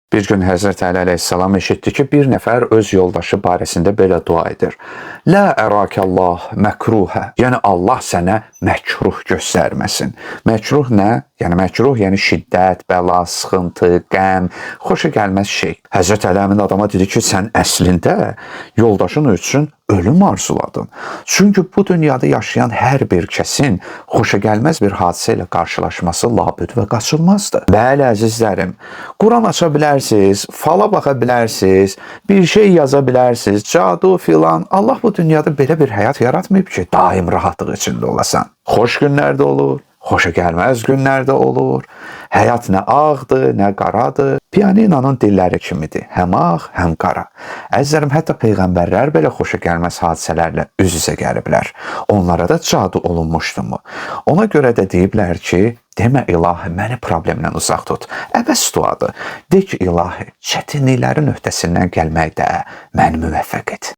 Bir gün Həzrət Əli əleyhissalam eşitdi ki, bir nəfər öz yoldaşı barəsində belə dua edir. La ərakəllah məkruhə. Yəni Allah sənə məkruh göstərməsin. Məkruh nə? Yəni məkruh, yəni şiddət, bəla, sıxıntı, qəm, xoşa gəlməz şey. Həzrət Əli həmin adama dedi ki, sən əslində yoldaşın üçün ölüm arzuladın. Çünki bu dünyada yaşayan hər bir kəsin xoşagəlməz bir hadisə ilə qarşılaşması labüd və qaçılmazdır. Bəli, əzizlərim, Quran aça bilərsiniz, fala baxa bilərsiniz, bir şey yaza bilərsiniz, cadu filan. Allah bu dünyada belə bir həyat yaratmayıb ki, daim rahatlıq içində olasan. Xoş günlər də olur, xoşagəlməz günlər də olur. Həyat nə ağdır, nə qaradır. Pianinonun dilləri kimidir. Həm ağ, həm qara. Əzizlərim, hətta peyğəmbərlər belə xoşagəlməz hadisələrlə üz-üzə gəliblər. Onlara da cadu olunmuşdumu? Ona görə də deyiblər ki, demə ilahi, məni problemdən uzaq tut. Əbəs duadır. De ki, ilahi, çətinliklərin öhdəsindən gəlməkdə məni müvəffəq et.